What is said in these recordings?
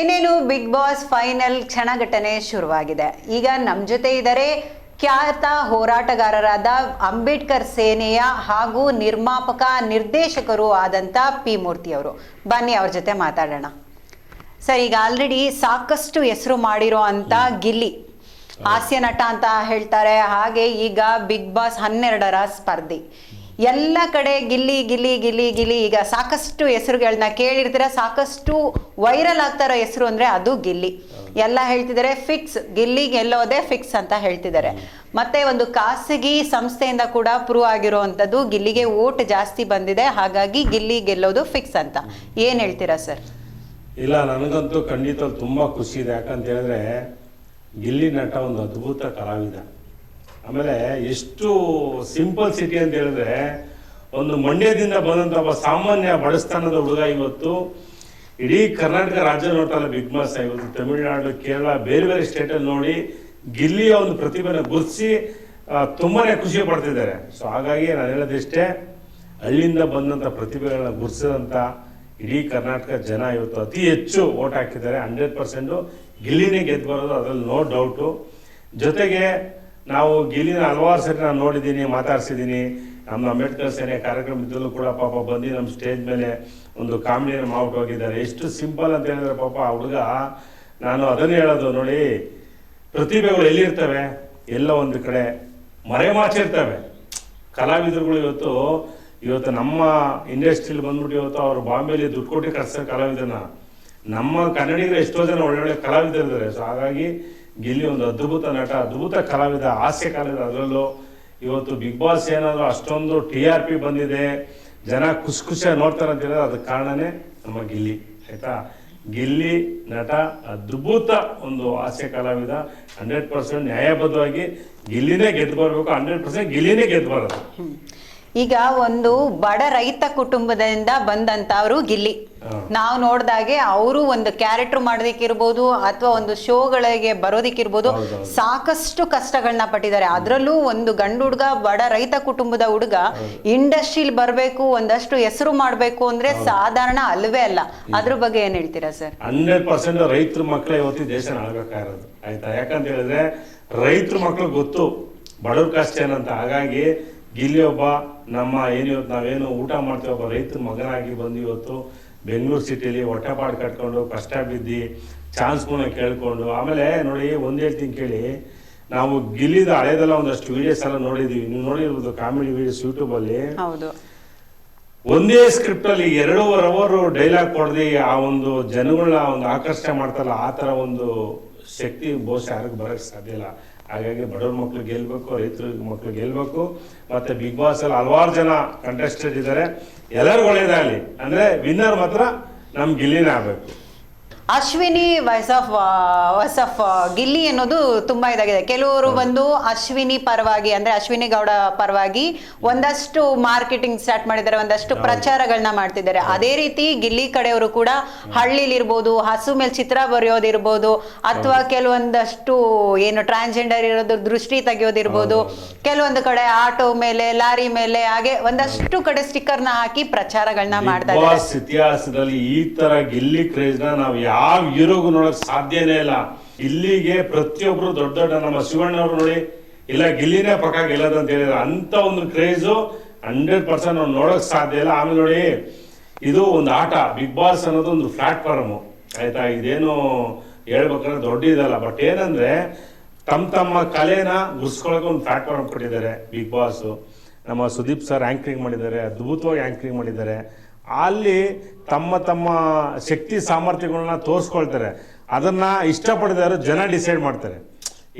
ಇನ್ನೇನು big boss final ಕ್ಷಣಘಟನೆ ಶುರುವಾಗಿದೆ. ಈಗ ನಮ್ಮ ಜೊತೆ ಇದ್ದಾರೆ ಖ್ಯಾತ ಹೋರಾಟಗಾರರಾದ ಅಂಬೇಡ್ಕರ್ ಸೇನೆಯ ಹಾಗೂ ನಿರ್ಮಾಪಕ ನಿರ್ದೇಶಕರು ಆದಂಥ ಪಿ ಮೂರ್ತಿ ಅವರು. ಬನ್ನಿ ಅವ್ರ ಜೊತೆ ಮಾತಾಡೋಣ. ಸರ್, ಈಗ ಆಲ್ರೆಡಿ ಸಾಕಷ್ಟು ಹೆಸರು ಮಾಡಿರೋ ಅಂತ ಗಿಲ್ಲಿ ಹಾಸ್ಯ ನಟ ಅಂತ ಹೇಳ್ತಾರೆ. ಹಾಗೆ ಈಗ ಬಿಗ್ ಬಾಸ್ 12ರ ಸ್ಪರ್ಧಿ. ಎಲ್ಲ ಕಡೆ ಗಿಲ್ಲಿ ಗಿಲ್ಲಿ ಗಿಲ್ಲಿ ಗಿಲ್ಲಿ ಈಗ ಸಾಕಷ್ಟು ಹೆಸರುಗಳನ್ನ ಕೇಳಿರ್ತೀರ. ಸಾಕಷ್ಟು ವೈರಲ್ ಆಗ್ತಾರೋ ಹೆಸರು ಅಂದ್ರೆ ಅದು ಗಿಲ್ಲಿ. ಎಲ್ಲ ಹೇಳ್ತಿದ್ದಾರೆ ಫಿಕ್ಸ್, ಗಿಲ್ಲಿ ಗೆಲ್ಲೋದೇ ಫಿಕ್ಸ್ ಅಂತ ಹೇಳ್ತಿದ್ದಾರೆ. ಮತ್ತೆ ಒಂದು ಖಾಸಗಿ ಸಂಸ್ಥೆಯಿಂದ ಕೂಡ ಪ್ರೂವ್ ಆಗಿರುವಂಥದ್ದು ಗಿಲ್ಲಿಗೆ ವೋಟ್ ಜಾಸ್ತಿ ಬಂದಿದೆ, ಹಾಗಾಗಿ ಗಿಲ್ಲಿ ಗೆಲ್ಲೋದು ಫಿಕ್ಸ್ ಅಂತ. ಏನ್ ಹೇಳ್ತೀರಾ ಸರ್? ಇಲ್ಲ, ನನಗಂತೂ ಖಂಡಿತ ತುಂಬಾ ಖುಷಿ ಇದೆ. ಯಾಕಂತ ಹೇಳಿದ್ರೆ ಗಿಲ್ಲಿ ನಟ ಒಂದು ಅದ್ಭುತ ಕಲಾವಿದ. ಆಮೇಲೆ ಎಷ್ಟು ಸಿಂಪಲ್ ಸಿಟಿ ಅಂತ ಹೇಳಿದ್ರೆ, ಒಂದು ಮಂಡ್ಯದಿಂದ ಬಂದಂತ ಒಬ್ಬ ಸಾಮಾನ್ಯ ಬಡಸ್ತಾನದ ಹುಡುಗ ಇವತ್ತು ಇಡೀ ಕರ್ನಾಟಕ ರಾಜ್ಯ ನೋಡ್ತಲ್ಲ ಬಿಗ್ ಬಾಸ್. ಇವತ್ತು ತಮಿಳುನಾಡು, ಕೇರಳ, ಬೇರೆ ಬೇರೆ ಸ್ಟೇಟಲ್ಲಿ ನೋಡಿ ಗಿಲ್ಲಿಯ ಒಂದು ಪ್ರತಿಭೆನ ಗುರುತಿಸಿ ತುಂಬಾನೇ ಖುಷಿ ಪಡ್ತಿದ್ದಾರೆ. ಸೊ ಹಾಗಾಗಿ ನಾನು ಹೇಳೋದಿಷ್ಟೇ, ಹಳ್ಳಿಯಿಂದ ಬಂದಂತ ಪ್ರತಿಭೆಗಳನ್ನ ಗುರುತಿಸಿದಂತ ಇಡೀ ಕರ್ನಾಟಕ ಜನ ಇವತ್ತು ಅತಿ ಹೆಚ್ಚು ಓಟ್ ಹಾಕಿದ್ದಾರೆ. 100% ಗಿಲ್ಲಿನೇ ಗೆದ್ದು ಬರೋದು, ಅದ್ರಲ್ಲಿ ನೋ ಡೌಟು. ಜೊತೆಗೆ ನಾವು ಗಿಲ್ಲಿನ ಹಲವಾರು ಸರಿ ನಾನು ನೋಡಿದ್ದೀನಿ, ಮಾತಾಡ್ಸಿದ್ದೀನಿ. ನಮ್ಮ ಅಂಬೇಡ್ಕರ್ ಸೇನೆ ಕಾರ್ಯಕ್ರಮದಲ್ಲೂ ಕೂಡ ಪಾಪ ಬಂದು ನಮ್ಮ ಸ್ಟೇಜ್ ಮೇಲೆ ಒಂದು ಕಾಮಿಡಿಯನ್ನು ಮಾಡ್ಬಿಟ್ಟು ಹೋಗಿದ್ದಾರೆ. ಎಷ್ಟು ಸಿಂಪಲ್ ಅಂತ ಹೇಳಿದ್ರೆ ಪಾಪ ಆ ಹುಡುಗ, ನಾನು ಅದನ್ನೇ ಹೇಳೋದು ನೋಡಿ, ಪ್ರತಿಭೆಗಳು ಎಲ್ಲಿರ್ತವೆ, ಎಲ್ಲ ಒಂದು ಕಡೆ ಮರೆಮಾಚಿರ್ತವೆ. ಕಲಾವಿದರುಗಳು ಇವತ್ತು ನಮ್ಮ ಇಂಡಸ್ಟ್ರಿಯಲ್ಲಿ ಬಂದ್ಬಿಟ್ಟು ಇವತ್ತು ಅವ್ರು ಬಾಂಬೆಲಿ ದುಡ್ಡು ಕೊಟ್ಟು ಕಟ್ಸೋ ಕಲಾವಿದನ, ನಮ್ಮ ಕನ್ನಡಿಗರು ಎಷ್ಟೋ ಜನ ಒಳ್ಳೊಳ್ಳೆ ಕಲಾವಿದರಿದ್ದಾರೆ. ಸೊ ಹಾಗಾಗಿ ಗಿಲ್ಲಿ ಒಂದು ಅದ್ಭುತ ನಟ, ಅದ್ಭುತ ಕಲಾವಿದ, ಹಾಸ್ಯ ಕಲಾವಿದ. ಅದರಲ್ಲೂ ಇವತ್ತು ಬಿಗ್ ಬಾಸ್ ಏನಾದರೂ ಅಷ್ಟೊಂದು TRP ಬಂದಿದೆ, ಜನ ಖುಷಿಯಾಗಿ ನೋಡ್ತಾರೆ ಅಂತ ಹೇಳಿದ್ರೆ ಅದಕ್ಕೆ ಕಾರಣನೇ ನಮ್ಮ ಗಿಲ್ಲಿ. ಆಯ್ತಾ? ಗಿಲ್ಲಿ ನಟ ಅದ್ಭುತ ಒಂದು ಹಾಸ್ಯ ಕಲಾವಿದ. 100% ನ್ಯಾಯಬದ್ಧವಾಗಿ ಗಿಲ್ಲಿನೇ ಗೆದ್ದು ಬರಬೇಕು. 100% ಗಿಲ್ಲಿನೇ ಗೆದ್ದು ಬರೋದು. ಈಗ ಒಂದು ಬಡ ರೈತ ಕುಟುಂಬದಿಂದ ಬಂದಂತವ್ರು ಗಿಲ್ಲಿ. ನಾವು ನೋಡ್ದಾಗೆ ಅವರು ಒಂದು ಕ್ಯಾರೆಕ್ಟರ್ ಮಾಡೋದಿಕ್ಕಿರ್ಬೋದು ಅಥವಾ ಒಂದು ಶೋಗಳಿಗೆ ಬರೋದಿಕ್ಕಿರ್ಬೋದು, ಸಾಕಷ್ಟು ಕಷ್ಟಗಳನ್ನ ಪಟ್ಟಿದ್ದಾರೆ. ಅದ್ರಲ್ಲೂ ಒಂದು ಗಂಡು ಹುಡುಗ, ಬಡ ರೈತ ಕುಟುಂಬದ ಹುಡುಗ ಇಂಡಸ್ಟ್ರಿಲ್ ಬರ್ಬೇಕು, ಒಂದಷ್ಟು ಹೆಸರು ಮಾಡ್ಬೇಕು ಅಂದ್ರೆ ಸಾಧಾರಣ ಅಲ್ವೇ ಅಲ್ಲ. ಅದ್ರ ಬಗ್ಗೆ ಏನ್ ಹೇಳ್ತೀರಾ ಸರ್? 100% ರೈತರ ಮಕ್ಕಳೇ ಇವತ್ತು ದೇಶನ ಆಳ್ಬೇಕಾಗಿರೋದು. ಆಯ್ತಾ? ಯಾಕಂತ ಹೇಳಿದ್ರೆ ರೈತರ ಮಕ್ಳು ಗೊತ್ತು ಬಡವ್ರ ಕಷ್ಟ ಏನಂತ. ಹಾಗಾಗಿ ಗಿಲ್ಲಿ ಒಬ್ಬ ನಮ್ಮ ಏನಿವತ್ತು ನಾವೇನು ಊಟ ಮಾಡ್ತೀವಿ, ಒಬ್ಬ ರೈತರ ಮಗನಾಗಿ ಬಂದು ಇವತ್ತು ಬೆಂಗಳೂರು ಸಿಟಿಲಿ ಹೊಟ್ಟೆಪಾಡು ಕಟ್ಕೊಂಡು ಕಷ್ಟ ಬಿದ್ದು ಚಾನ್ಸ್ಗಳನ್ನ ಕೇಳ್ಕೊಂಡು, ಆಮೇಲೆ ನೋಡಿ ಒಂದು ಹೇಳ್ತೀನಿ ಕೇಳಿ, ನಾವು ಗಿಲ್ಲಿದ ಹಳೇದೆಲ್ಲ ಒಂದಷ್ಟು ವಿಡಿಯೋಸ್ ಎಲ್ಲ ನೋಡಿದೀವಿ. ನೀವು ನೋಡಿರ್ಬೋದು ಕಾಮಿಡಿ ವಿಡಿಯೋಸ್ ಯೂಟ್ಯೂಬಲ್ಲಿ. ಒಂದೇ ಸ್ಕ್ರಿಪ್ಟ್ ಅಲ್ಲಿ 2.5 ಅವರ್ ಡೈಲಾಗ್ ಕೊಡದಿ ಆ ಒಂದು ಜನಗಳನ್ನ ಒಂದು ಆಕರ್ಷಣೆ ಮಾಡ್ತಾರಲ್ಲ, ಆ ತರ ಒಂದು ಶಕ್ತಿ ಬಹುಶಃ ಯಾರಿಗೂ ಬರಕ್ ಸಾಧ್ಯ ಇಲ್ಲ. ಹಾಗಾಗಿ ಬಡವ್ರ ಮಕ್ಳು ಗೆಲ್ಬೇಕು, ರೈತರ ಮಕ್ಳು ಗೆಲ್ಬೇಕು. ಮತ್ತೆ ಬಿಗ್ ಬಾಸ್ ಅಲ್ಲಿ ಹಲವಾರು ಜನ ಕಂಟೆಸ್ಟೆಂಟ್ ಇದ್ದಾರೆ, ಎಲ್ಲರಿಗೂ ಒಳ್ಳೇದಾಗಲಿ. ಅಂದ್ರೆ ವಿನ್ನರ್ ಮಾತ್ರ ನಮ್ ಗಿಲ್ಲಿನೇ ಆಗ್ಬೇಕು. ಅಶ್ವಿನಿ ವಾಯ್ಸ್ ಆಫ್ ಗಿಲ್ಲಿ ಅನ್ನೋದು ತುಂಬಾ ಇದಾಗಿದೆ. ಕೆಲವರು ಬಂದು ಅಶ್ವಿನಿ ಪರವಾಗಿ, ಅಂದ್ರೆ ಅಶ್ವಿನಿ ಗೌಡ ಪರವಾಗಿ ಒಂದಷ್ಟು ಮಾರ್ಕೆಟಿಂಗ್ ಸ್ಟಾರ್ಟ್ ಮಾಡಿದ್ದಾರೆ, ಒಂದಷ್ಟು ಪ್ರಚಾರಗಳನ್ನ ಮಾಡ್ತಿದ್ದಾರೆ. ಅದೇ ರೀತಿ ಗಿಲ್ಲಿ ಕಡೆಯವರು ಕೂಡ ಹಳ್ಳಿಲಿರ್ಬೋದು, ಹಸು ಮೇಲೆ ಚಿತ್ರ ಬರೆಯೋದಿರ್ಬೋದು, ಅಥವಾ ಕೆಲವೊಂದಷ್ಟು ಏನು ಟ್ರಾನ್ಸ್ಜೆಂಡರ್ ಇರೋದು ದೃಷ್ಟಿ ತೆಗೆಯೋದಿರ್ಬೋದು, ಕೆಲವೊಂದು ಕಡೆ ಆಟೋ ಮೇಲೆ, ಲಾರಿ ಮೇಲೆ, ಹಾಗೆ ಒಂದಷ್ಟು ಕಡೆ ಸ್ಟಿಕ್ಕರ್ನ ಹಾಕಿ ಪ್ರಚಾರಗಳನ್ನ ಮಾಡ್ತಾ ಇದ್ದಾರೆ. ಇತಿಹಾಸದಲ್ಲಿ ಈ ತರ ಗಿಲ್ಲಿ ಕ್ರೇಜ್ ನ ನಾವು ಯಾವ ಹೀರೋಗೂ ನೋಡಕ್ ಸಾಧ್ಯನೇ ಇಲ್ಲ. ಗಿಲ್ಲಿಗೆ ಪ್ರತಿಯೊಬ್ರು ದೊಡ್ಡ ದೊಡ್ಡ ನಮ್ಮ ಶಿವಣ್ಣವ್ರು ನೋಡಿ, ಇಲ್ಲ ಗಿಲ್ಲಿನೇ ಪಕ್ಕ ಗೆಲ್ಲದ ಅಂತ ಹೇಳಿದ್ರೆ ಅಂತ ಒಂದು ಕ್ರೇಜು 100% ನಾವು ನೋಡಕ್ ಸಾಧ್ಯ ಇಲ್ಲ. ಆಮೇಲೆ ನೋಡಿ, ಇದು ಒಂದು ಆಟ, ಬಿಗ್ ಬಾಸ್ ಅನ್ನೋದು ಒಂದು ಪ್ಲಾಟ್ಫಾರ್ಮ್. ಆಯ್ತಾ? ಇದೇನು ಹೇಳ್ಬೇಕಂದ್ರೆ ದೊಡ್ಡ ಇದಲ್ಲ, ಬಟ್ ಏನಂದ್ರೆ ತಮ್ಮ ಕಲೆನ ಗುರ್ಸ್ಕೊಳಕ್ಕೆ ಒಂದು ಪ್ಲಾಟ್ಫಾರ್ಮ್ ಕೊಟ್ಟಿದ್ದಾರೆ ಬಿಗ್ ಬಾಸ್. ನಮ್ಮ ಸುದೀಪ್ ಸರ್ ಆಂಕರಿಂಗ್ ಮಾಡಿದ್ದಾರೆ, ಅದ್ಭುತವಾಗಿ ಆಂಕರಿಂಗ್ ಮಾಡಿದ್ದಾರೆ. ಅಲ್ಲಿ ತಮ್ಮ ಶಕ್ತಿ ಸಾಮರ್ಥ್ಯಗಳನ್ನ ತೋರಿಸ್ಕೊಳ್ತಾರೆ. ಅದನ್ನ ಇಷ್ಟಪಡಿದವರು ಜನ ಡಿಸೈಡ್ ಮಾಡ್ತಾರೆ.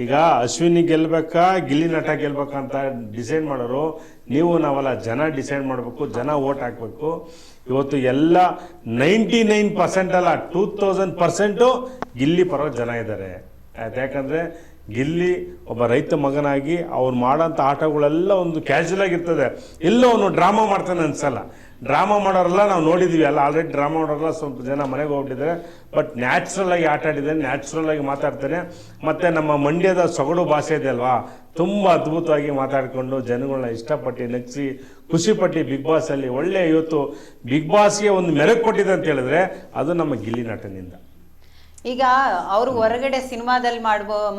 ಈಗ ಅಶ್ವಿನಿ ಗೆಲ್ಬೇಕಾ, ಗಿಲ್ಲಿ ನಟ ಗೆಲ್ಬೇಕಾ ಅಂತ ಡಿಸೈಡ್ ಮಾಡೋರು ನೀವು ನಾವಲ್ಲ, ಜನ ಡಿಸೈಡ್ ಮಾಡಬೇಕು, ಜನ ಓಟ್ ಹಾಕ್ಬೇಕು. ಇವತ್ತು ಎಲ್ಲ 99% ಅಲ್ಲ 2000% ಗಿಲ್ಲಿ ಪರ ಜನ ಇದ್ದಾರೆ. ಯಾಕಂದ್ರೆ ಗಿಲ್ಲಿ ಒಬ್ಬ ರೈತ ಮಗನಾಗಿ ಅವ್ರು ಮಾಡೋಂಥ ಆಟಗಳೆಲ್ಲ ಒಂದು ಕ್ಯಾಶುವಲ್ ಆಗಿರ್ತದೆ. ಎಲ್ಲೋ ಅವನು ಡ್ರಾಮಾ ಮಾಡ್ತಾನೆ ಅನ್ಸಲ್ಲ. ಡ್ರಾಮಾ ಮಾಡೋರೆಲ್ಲ ನಾವು ನೋಡಿದೀವಿ ಅಲ್ಲ, ಆಲ್ರೆಡಿ ಡ್ರಾಮಾ ಮಾಡೋರೆಲ್ಲ ಸ್ವಲ್ಪ ಜನ ಮನೆಗೆ ಹೋಗ್ಬಿಟ್ಟಿದ್ದಾರೆ. ಬಟ್ ನ್ಯಾಚುರಲ್ ಆಗಿ ಆಟ ಆಡಿದ್ದಾನೆ, ನ್ಯಾಚುರಲ್ ಆಗಿ ಮಾತಾಡ್ತಾನೆ. ಮತ್ತೆ ನಮ್ಮ ಮಂಡ್ಯದ ಸೊಗಡು ಭಾಷೆ ಇದೆ ಅಲ್ವಾ, ತುಂಬ ಅದ್ಭುತವಾಗಿ ಮಾತಾಡಿಕೊಂಡು ಜನಗಳನ್ನ ಇಷ್ಟಪಟ್ಟು ನಗಿಸಿ ಖುಷಿಪಟ್ಟು ಬಿಗ್ ಬಾಸ್ ಅಲ್ಲಿ ಒಳ್ಳೆ ಇವತ್ತು ಬಿಗ್ ಬಾಸ್ಗೆ ಒಂದು ಮೆರಗು ಕೊಟ್ಟಿದೆ ಅಂತ ಹೇಳಿದ್ರೆ ಅದು ನಮ್ಮ ಗಿಲ್ಲಿ ನಟನಿಂದ. ಈಗ ಅವರು ಹೊರಗಡೆ ಸಿನಿಮಾದಲ್ಲಿ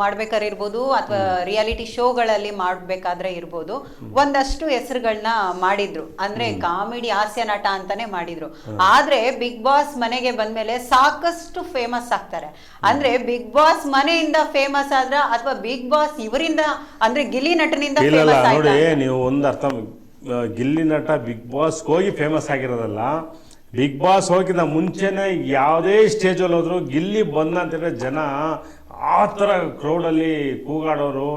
ಮಾಡ್ಬೇಕಾದ್ರೆ ಇರ್ಬೋದು ಅಥವಾ ರಿಯಾಲಿಟಿ ಶೋಗಳಲ್ಲಿ ಮಾಡ್ಬೇಕಾದ್ರೆ ಇರ್ಬೋದು, ಒಂದಷ್ಟು ಹೆಸರುಗಳನ್ನ ಮಾಡಿದ್ರು, ಅಂದ್ರೆ ಕಾಮಿಡಿ ಹಾಸ್ಯ ನಟ ಅಂತಾನೆ ಮಾಡಿದ್ರು. ಆದ್ರೆ ಬಿಗ್ ಬಾಸ್ ಮನೆಗೆ ಬಂದ್ಮೇಲೆ ಸಾಕಷ್ಟು ಫೇಮಸ್ ಆಗ್ತಾರೆ. ಅಂದ್ರೆ ಬಿಗ್ ಬಾಸ್ ಮನೆಯಿಂದ ಫೇಮಸ್ ಆದ್ರ ಅಥವಾ ಬಿಗ್ ಬಾಸ್ ಇವರಿಂದ ಅಂದ್ರೆ ಗಿಲ್ಲಿ ನಟನಿಂದ ಫೇಮಸ್ ಆಯ್ತಾ? ನೋಡಿ, ನೀವು ಒಂದು ಅರ್ಥ, ಗಿಲ್ಲಿ ನಟ ಬಿಗ್ ಬಾಸ್ ಹೋಗಿ ಫೇಮಸ್ ಆಗಿರೋದಲ್ಲ, ಬಿಗ್ ಬಾಸ್ ಹೋಗಿದ್ದ ಮುಂಚೆನೆ ಯಾವುದೇ ಸ್ಟೇಜಲ್ಲಿ ಹೋದ್ರು ಗಿಲ್ಲಿ ಬಂದ ಅಂತಂದ್ರೆ ಜನ ಆ ಥರ ಕ್ರೌಡಲ್ಲಿ ಕೂಗಾಡೋರು,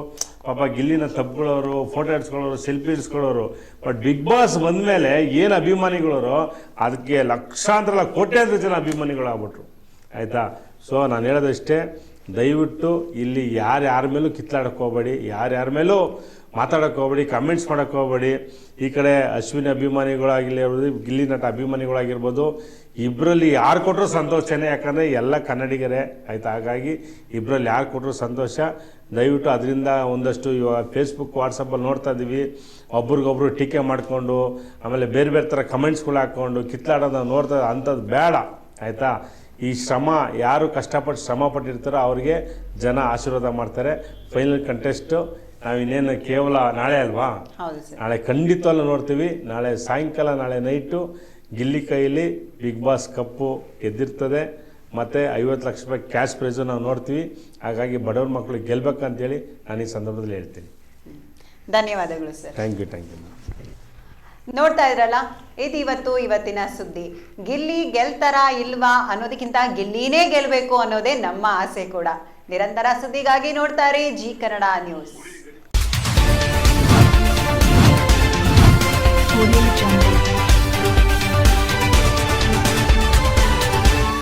ಪಾಪ ಗಿಲ್ಲಿನ ತಬ್ಕೊಳ್ಳೋರು, ಫೋಟೋ ಇಡ್ಸ್ಕೊಳ್ಳೋರು, ಸೆಲ್ಫಿ ಇಡ್ಸ್ಕೊಳ್ಳೋರು. ಬಟ್ ಬಿಗ್ ಬಾಸ್ ಬಂದಮೇಲೆ ಏನು ಅಭಿಮಾನಿಗಳವರು, ಅದಕ್ಕೆ ಲಕ್ಷಾಂತರ ಕೋಟ್ಯಾಂತರ ಜನ ಅಭಿಮಾನಿಗಳಾಗ್ಬಿಟ್ರು, ಆಯಿತಾ. ಸೊ ನಾನು ಹೇಳೋದಷ್ಟೇ, ದಯವಿಟ್ಟು ಇಲ್ಲಿ ಯಾರ್ಯಾರ ಮೇಲೂ ಕಿತ್ಲಾಡಕ್ಕೆ ಹೋಗ್ಬೇಡಿ, ಯಾರ್ಯಾರ ಮೇಲೂ ಮಾತಾಡೋಕ್ಕೆ ಹೋಗ್ಬೇಡಿ, ಕಮೆಂಟ್ಸ್ ಮಾಡೋಕ್ಕೆ ಹೋಗ್ಬೇಡಿ. ಈ ಕಡೆ ಅಶ್ವಿನಿ ಅಭಿಮಾನಿಗಳಾಗಿರ್ಬೋದು, ಗಿಲ್ಲಿ ನಟ ಅಭಿಮಾನಿಗಳಾಗಿರ್ಬೋದು, ಇಬ್ಬರಲ್ಲಿ ಯಾರು ಕೊಟ್ಟರು ಸಂತೋಷನೇ, ಯಾಕಂದರೆ ಎಲ್ಲ ಕನ್ನಡಿಗರೇ, ಆಯಿತಾ. ಹಾಗಾಗಿ ಇಬ್ಬರಲ್ಲಿ ಯಾರು ಕೊಟ್ಟರು ಸಂತೋಷ. ದಯವಿಟ್ಟು ಅದರಿಂದ ಒಂದಷ್ಟು ಇವಾಗ ಫೇಸ್ಬುಕ್ ವಾಟ್ಸಪ್ಪಲ್ಲಿ ನೋಡ್ತಾ ಇದ್ದೀವಿ, ಒಬ್ರಿಗೊಬ್ರು ಟೀಕೆ ಮಾಡಿಕೊಂಡು ಆಮೇಲೆ ಬೇರೆ ಬೇರೆ ಥರ ಕಮೆಂಟ್ಸ್ಗಳು ಹಾಕ್ಕೊಂಡು ಕಿತ್ಲಾಡೋದನ್ನ ನೋಡ್ತಾ, ಅಂಥದ್ದು ಬೇಡ, ಆಯಿತಾ. ಈ ಶ್ರಮ, ಯಾರು ಕಷ್ಟಪಟ್ಟು ಶ್ರಮ ಪಟ್ಟಿರ್ತಾರೋ ಅವ್ರಿಗೆ ಜನ ಆಶೀರ್ವಾದ ಮಾಡ್ತಾರೆ. ಫೈನಲ್ ಕಂಟೆಸ್ಟು ನಾವಿನ್ನೇನು ಕೇವಲ ನಾಳೆ ಅಲ್ವಾ, ನಾಳೆ ಖಂಡಿತವಲ್ಲ ನೋಡ್ತೀವಿ. ನಾಳೆ ಸಾಯಂಕಾಲ, ನಾಳೆ ನೈಟು ಗಿಲ್ಲಿ ಕೈಲಿ ಬಿಗ್ ಬಾಸ್ ಕಪ್ಪು ಗೆದ್ದಿರ್ತದೆ, ಮತ್ತು 50 ಲಕ್ಷ ರೂಪಾಯಿ ಕ್ಯಾಶ್ ಪ್ರೈಸು ನಾವು ನೋಡ್ತೀವಿ. ಹಾಗಾಗಿ ಬಡವ್ರ ಮಕ್ಕಳು ಗೆಲ್ಬೇಕಂತೇಳಿ ನಾನು ಈ ಸಂದರ್ಭದಲ್ಲಿ ಹೇಳ್ತೀನಿ. ಧನ್ಯವಾದಗಳು ಸರ್. Thank you. ನೋಡ್ತಾ ಇದ್ರಲ್ಲ, ಇವತ್ತಿನ ಸುದ್ದಿ. ಗಿಲ್ಲಿ ಗೆಲ್ತಾರಾ ಇಲ್ವಾ ಅನ್ನೋದಕ್ಕಿಂತ ಗಿಲ್ಲಿನೇ ಗೆಲ್ಬೇಕು ಅನ್ನೋದೇ ನಮ್ಮ ಆಸೆ ಕೂಡ. ನಿರಂತರ ಸುದ್ದಿಗಾಗಿ ನೋಡ್ತಾ ಇರಿ ಜಿ ಕನ್ನಡ ನ್ಯೂಸ್.